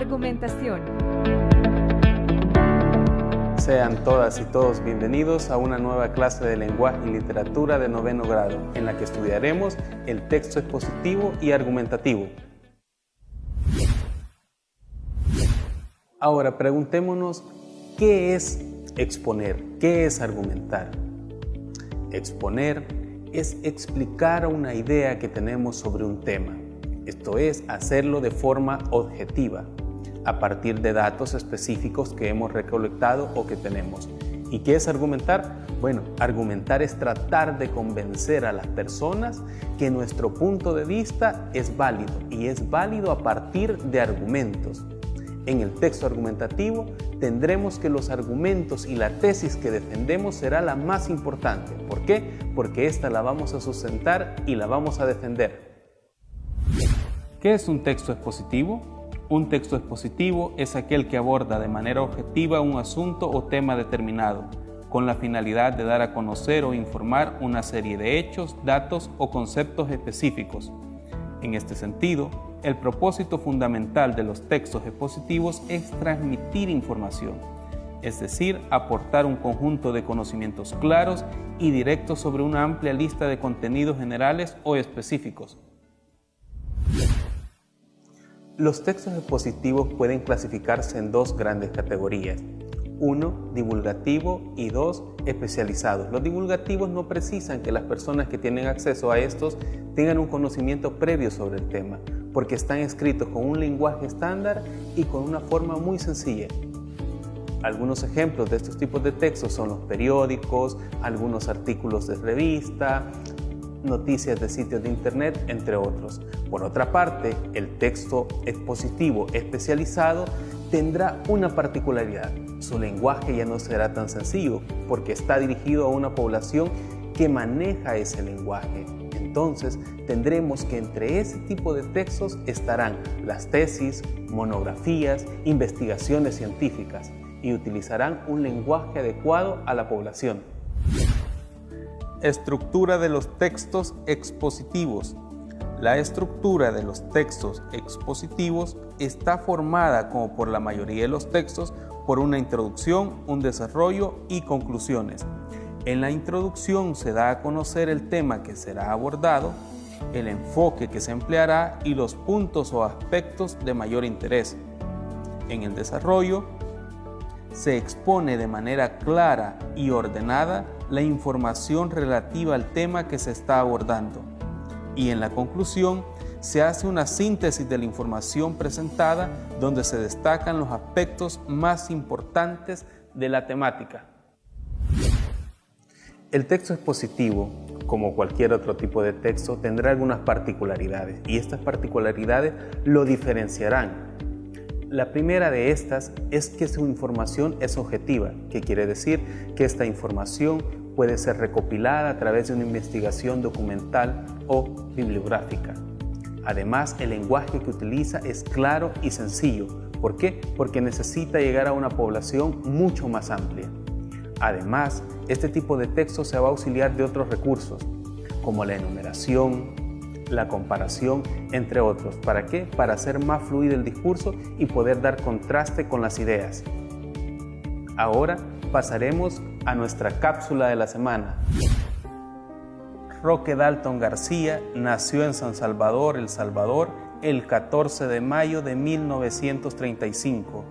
Argumentación. Sean todas y todos bienvenidos a una nueva clase de lenguaje y literatura de 9º grado, en la que estudiaremos el texto expositivo y argumentativo. Ahora preguntémonos, ¿qué es exponer? ¿Qué es argumentar? Exponer es explicar una idea que tenemos sobre un tema. Esto es, hacerlo de forma objetiva, a partir de datos específicos que hemos recolectado o que tenemos. ¿Y qué es argumentar? Bueno, argumentar es tratar de convencer a las personas que nuestro punto de vista es válido, y es válido a partir de argumentos. En el texto argumentativo tendremos que los argumentos y la tesis que defendemos será la más importante. ¿Por qué? Porque esta la vamos a sustentar y la vamos a defender. ¿Qué es un texto expositivo? Un texto expositivo es aquel que aborda de manera objetiva un asunto o tema determinado, con la finalidad de dar a conocer o informar una serie de hechos, datos o conceptos específicos. En este sentido, el propósito fundamental de los textos expositivos es transmitir información, es decir, aportar un conjunto de conocimientos claros y directos sobre una amplia lista de contenidos generales o específicos. Los textos expositivos pueden clasificarse en dos grandes categorías. 1, divulgativo, y 2, especializados. Los divulgativos no precisan que las personas que tienen acceso a estos tengan un conocimiento previo sobre el tema, porque están escritos con un lenguaje estándar y con una forma muy sencilla. Algunos ejemplos de estos tipos de textos son los periódicos, algunos artículos de revista, noticias de sitios de internet, entre otros. Por otra parte, el texto expositivo especializado tendrá una particularidad. Su lenguaje ya no será tan sencillo porque está dirigido a una población que maneja ese lenguaje. Entonces, tendremos que entre ese tipo de textos estarán las tesis, monografías, investigaciones científicas, y utilizarán un lenguaje adecuado a la población. Estructura de los textos expositivos. La estructura de los textos expositivos está formada, como por la mayoría de los textos, por una introducción, un desarrollo y conclusiones. En la introducción se da a conocer el tema que será abordado, el enfoque que se empleará y los puntos o aspectos de mayor interés. En el desarrollo se expone de manera clara y ordenada la información relativa al tema que se está abordando. Y en la conclusión se hace una síntesis de la información presentada, donde se destacan los aspectos más importantes de la temática. El texto expositivo, como cualquier otro tipo de texto, tendrá algunas particularidades, y estas particularidades lo diferenciarán. La primera de estas es que su información es objetiva, que quiere decir que esta información puede ser recopilada a través de una investigación documental o bibliográfica. Además, el lenguaje que utiliza es claro y sencillo. ¿Por qué? Porque necesita llegar a una población mucho más amplia. Además, este tipo de texto se va a auxiliar de otros recursos, como la enumeración, la comparación, entre otros. ¿Para qué? Para hacer más fluido el discurso y poder dar contraste con las ideas. Ahora pasaremos a nuestra cápsula de la semana. Roque Dalton García nació en San Salvador, El Salvador, el 14 de mayo de 1935.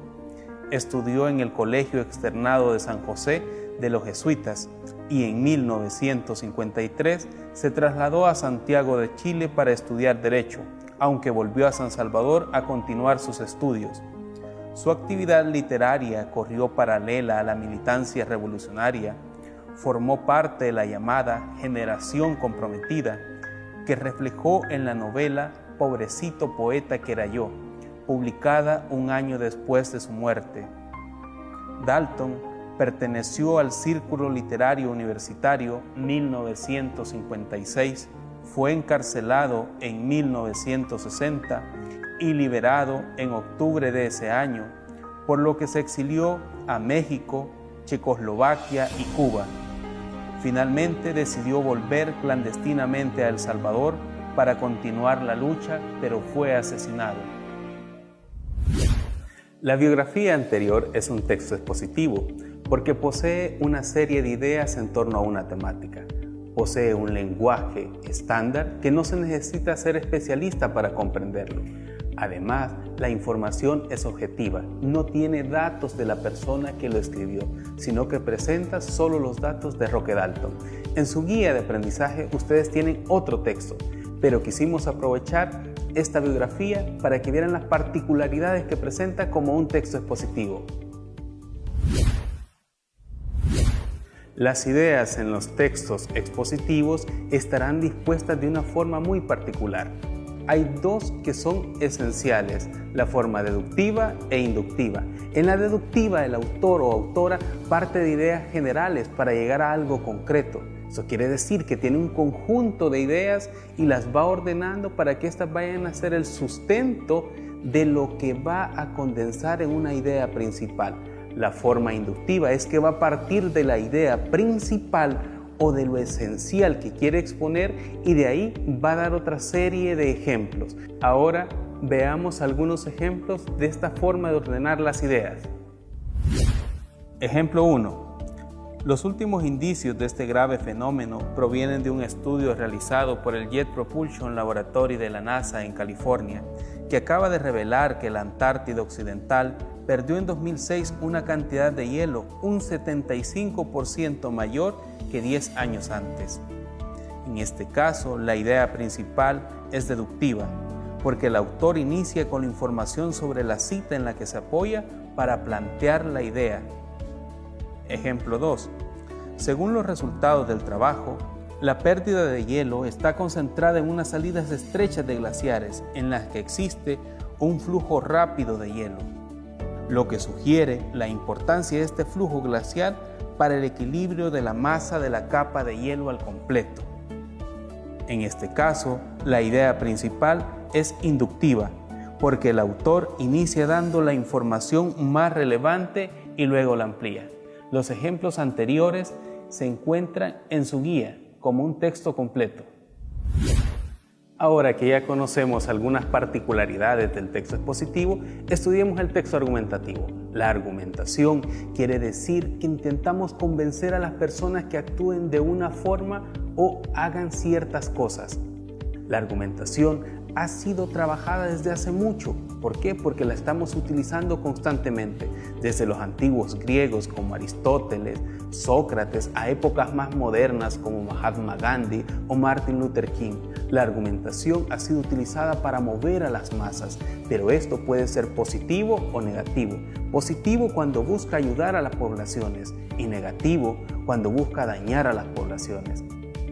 Estudió en el Colegio Externado de San José de los Jesuitas y en 1953 se trasladó a Santiago de Chile para estudiar Derecho, aunque volvió a San Salvador a continuar sus estudios. Su actividad literaria corrió paralela a la militancia revolucionaria. Formó parte de la llamada Generación Comprometida, que reflejó en la novela Pobrecito poeta que era yo, publicada un año después de su muerte. Dalton perteneció al Círculo Literario Universitario 1956, fue encarcelado en 1960 y liberado en octubre de ese año, por lo que se exilió a México, Checoslovaquia y Cuba. Finalmente decidió volver clandestinamente a El Salvador para continuar la lucha, pero fue asesinado. La biografía anterior es un texto expositivo porque posee una serie de ideas en torno a una temática. Posee un lenguaje estándar que no se necesita ser especialista para comprenderlo. Además, la información es objetiva, no tiene datos de la persona que lo escribió, sino que presenta solo los datos de Roque Dalton. En su guía de aprendizaje ustedes tienen otro texto, pero quisimos aprovechar esta biografía para que vieran las particularidades que presenta como un texto expositivo. Las ideas en los textos expositivos estarán dispuestas de una forma muy particular. Hay dos que son esenciales, la forma deductiva e inductiva. En la deductiva, el autor o autora parte de ideas generales para llegar a algo concreto. Eso quiere decir que tiene un conjunto de ideas y las va ordenando para que éstas vayan a ser el sustento de lo que va a condensar en una idea principal. La forma inductiva es que va a partir de la idea principal o de lo esencial que quiere exponer y de ahí va a dar otra serie de ejemplos. Ahora veamos algunos ejemplos de esta forma de ordenar las ideas. Ejemplo 1. Los últimos indicios de este grave fenómeno provienen de un estudio realizado por el Jet Propulsion Laboratory de la NASA en California, que acaba de revelar que la Antártida Occidental perdió en 2006 una cantidad de hielo un 75% mayor que 10 años antes. En este caso, la idea principal es deductiva, porque el autor inicia con la información sobre la cita en la que se apoya para plantear la idea. Ejemplo 2. Según los resultados del trabajo, la pérdida de hielo está concentrada en unas salidas estrechas de glaciares en las que existe un flujo rápido de hielo, lo que sugiere la importancia de este flujo glacial para el equilibrio de la masa de la capa de hielo al completo. En este caso, la idea principal es inductiva, porque el autor inicia dando la información más relevante y luego la amplía. Los ejemplos anteriores se encuentran en su guía como un texto completo. Ahora que ya conocemos algunas particularidades del texto expositivo, estudiemos el texto argumentativo. La argumentación quiere decir que intentamos convencer a las personas que actúen de una forma o hagan ciertas cosas. La argumentación ha sido trabajada desde hace mucho. ¿Por qué? Porque la estamos utilizando constantemente, desde los antiguos griegos como Aristóteles, Sócrates, a épocas más modernas como Mahatma Gandhi o Martin Luther King. La argumentación ha sido utilizada para mover a las masas, pero esto puede ser positivo o negativo. Positivo cuando busca ayudar a las poblaciones y negativo cuando busca dañar a las poblaciones.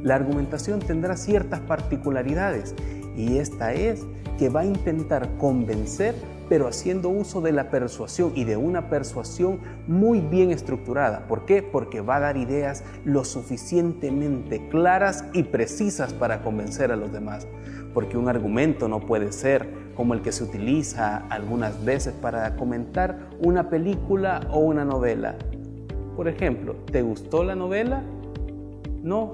La argumentación tendrá ciertas particularidades y esta es que va a intentar convencer, pero haciendo uso de la persuasión y de una persuasión muy bien estructurada. ¿Por qué? Porque va a dar ideas lo suficientemente claras y precisas para convencer a los demás. Porque un argumento no puede ser como el que se utiliza algunas veces para comentar una película o una novela. Por ejemplo, ¿te gustó la novela? No.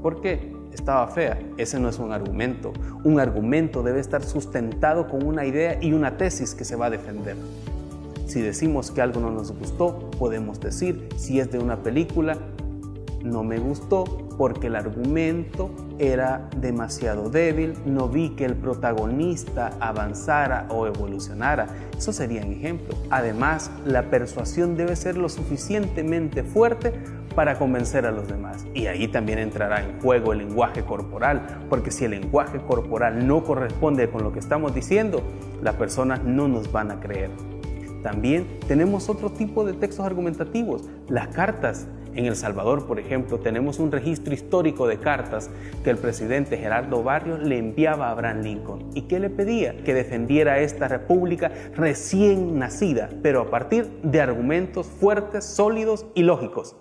¿Por qué? Estaba fea. Ese no es un argumento. Un argumento debe estar sustentado con una idea y una tesis que se va a defender. Si decimos que algo no nos gustó, podemos decir, si es de una película, no me gustó porque el argumento era demasiado débil, no vi que el protagonista avanzara o evolucionara. Eso serían ejemplos. Además, la persuasión debe ser lo suficientemente fuerte para convencer a los demás. Y ahí también entrará en juego el lenguaje corporal, porque si el lenguaje corporal no corresponde con lo que estamos diciendo, las personas no nos van a creer. También tenemos otro tipo de textos argumentativos, las cartas. En El Salvador, por ejemplo, tenemos un registro histórico de cartas que el presidente Gerardo Barrios le enviaba a Abraham Lincoln. ¿Y qué le pedía? Que defendiera a esta república recién nacida, pero a partir de argumentos fuertes, sólidos y lógicos.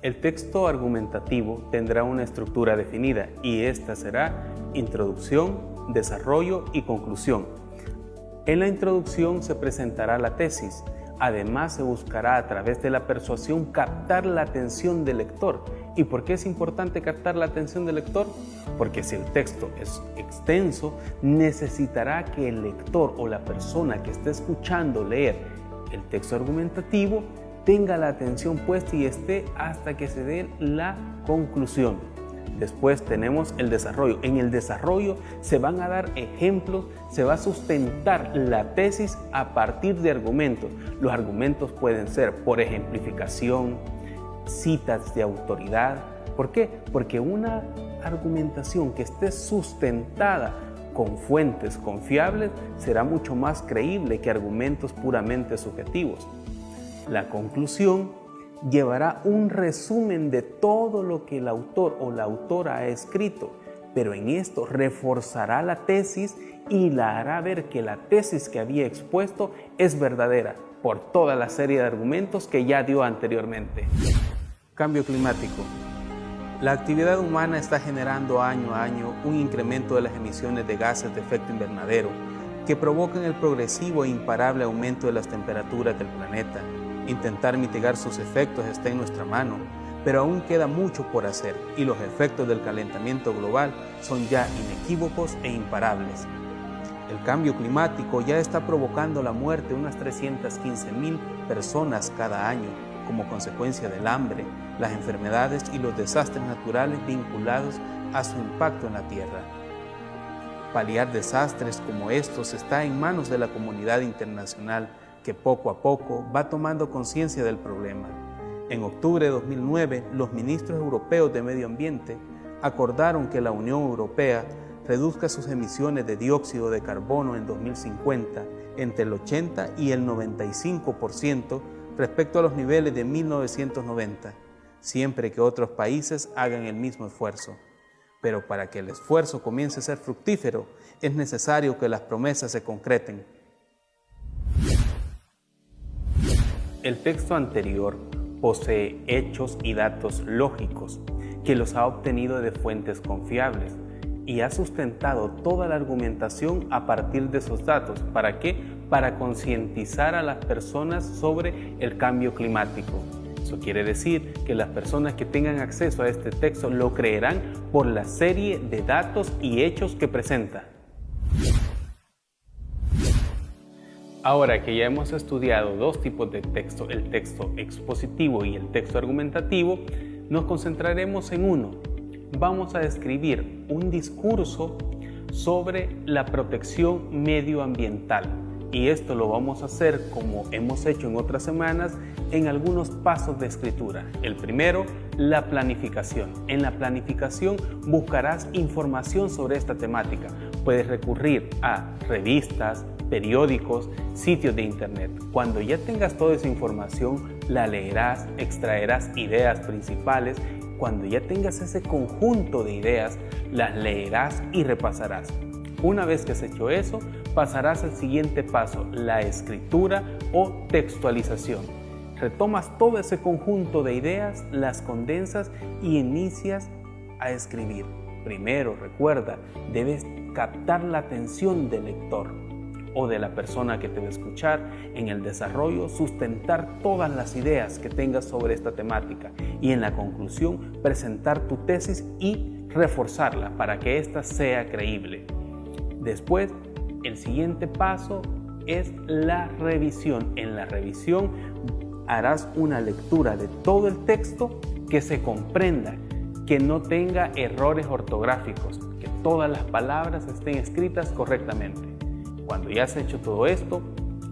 El texto argumentativo tendrá una estructura definida y esta será introducción, desarrollo y conclusión. En la introducción se presentará la tesis. Además, se buscará a través de la persuasión captar la atención del lector. ¿Y por qué es importante captar la atención del lector? Porque si el texto es extenso, necesitará que el lector o la persona que esté escuchando leer el texto argumentativo tenga la atención puesta y esté hasta que se dé la conclusión. Después tenemos el desarrollo. En el desarrollo se van a dar ejemplos, se va a sustentar la tesis a partir de argumentos. Los argumentos pueden ser por ejemplificación, citas de autoridad. ¿Por qué? Porque una argumentación que esté sustentada con fuentes confiables será mucho más creíble que argumentos puramente subjetivos. La conclusión llevará un resumen de todo lo que el autor o la autora ha escrito, pero en esto reforzará la tesis y la hará ver que la tesis que había expuesto es verdadera por toda la serie de argumentos que ya dio anteriormente. Cambio climático. La actividad humana está generando año a año un incremento de las emisiones de gases de efecto invernadero que provocan el progresivo e imparable aumento de las temperaturas del planeta. Intentar mitigar sus efectos está en nuestra mano, pero aún queda mucho por hacer y los efectos del calentamiento global son ya inequívocos e imparables. El cambio climático ya está provocando la muerte de unas 315,000 personas cada año como consecuencia del hambre, las enfermedades y los desastres naturales vinculados a su impacto en la Tierra. Paliar desastres como estos está en manos de la comunidad internacional, que poco a poco va tomando conciencia del problema. En octubre de 2009, los ministros europeos de Medio Ambiente acordaron que la Unión Europea reduzca sus emisiones de dióxido de carbono en 2050 entre el 80 y el 95% respecto a los niveles de 1990, siempre que otros países hagan el mismo esfuerzo. Pero para que el esfuerzo comience a ser fructífero, es necesario que las promesas se concreten. El texto anterior posee hechos y datos lógicos que los ha obtenido de fuentes confiables y ha sustentado toda la argumentación a partir de esos datos. ¿Para qué? Para concientizar a las personas sobre el cambio climático. Eso quiere decir que las personas que tengan acceso a este texto lo creerán por la serie de datos y hechos que presenta. Ahora que ya hemos estudiado dos tipos de texto, el texto expositivo y el texto argumentativo, nos concentraremos en uno. Vamos a escribir un discurso sobre la protección medioambiental. Y esto lo vamos a hacer, como hemos hecho en otras semanas, en algunos pasos de escritura. El primero, la planificación. En la planificación buscarás información sobre esta temática. Puedes recurrir a revistas, periódicos, sitios de internet. Cuando ya tengas toda esa información, la leerás, extraerás ideas principales. Cuando ya tengas ese conjunto de ideas, las leerás y repasarás. Una vez que has hecho eso, pasarás al siguiente paso, la escritura o textualización. Retomas todo ese conjunto de ideas, las condensas y inicias a escribir. Primero, recuerda, debes captar la atención del lector o de la persona que te va a escuchar. En el desarrollo, sustentar todas las ideas que tengas sobre esta temática y en la conclusión, presentar tu tesis y reforzarla para que ésta sea creíble. Después, el siguiente paso es la revisión. En la revisión harás una lectura de todo el texto que se comprenda, que no tenga errores ortográficos, que todas las palabras estén escritas correctamente. Cuando ya has hecho todo esto,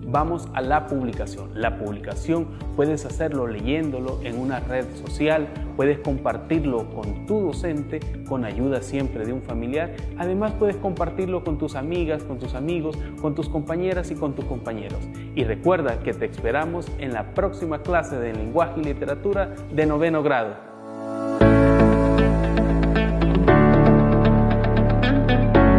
vamos a la publicación. La publicación puedes hacerlo leyéndolo en una red social, puedes compartirlo con tu docente, con ayuda siempre de un familiar. Además puedes compartirlo con tus amigas, con tus amigos, con tus compañeras y con tus compañeros. Y recuerda que te esperamos en la próxima clase de lenguaje y literatura de 9º grado.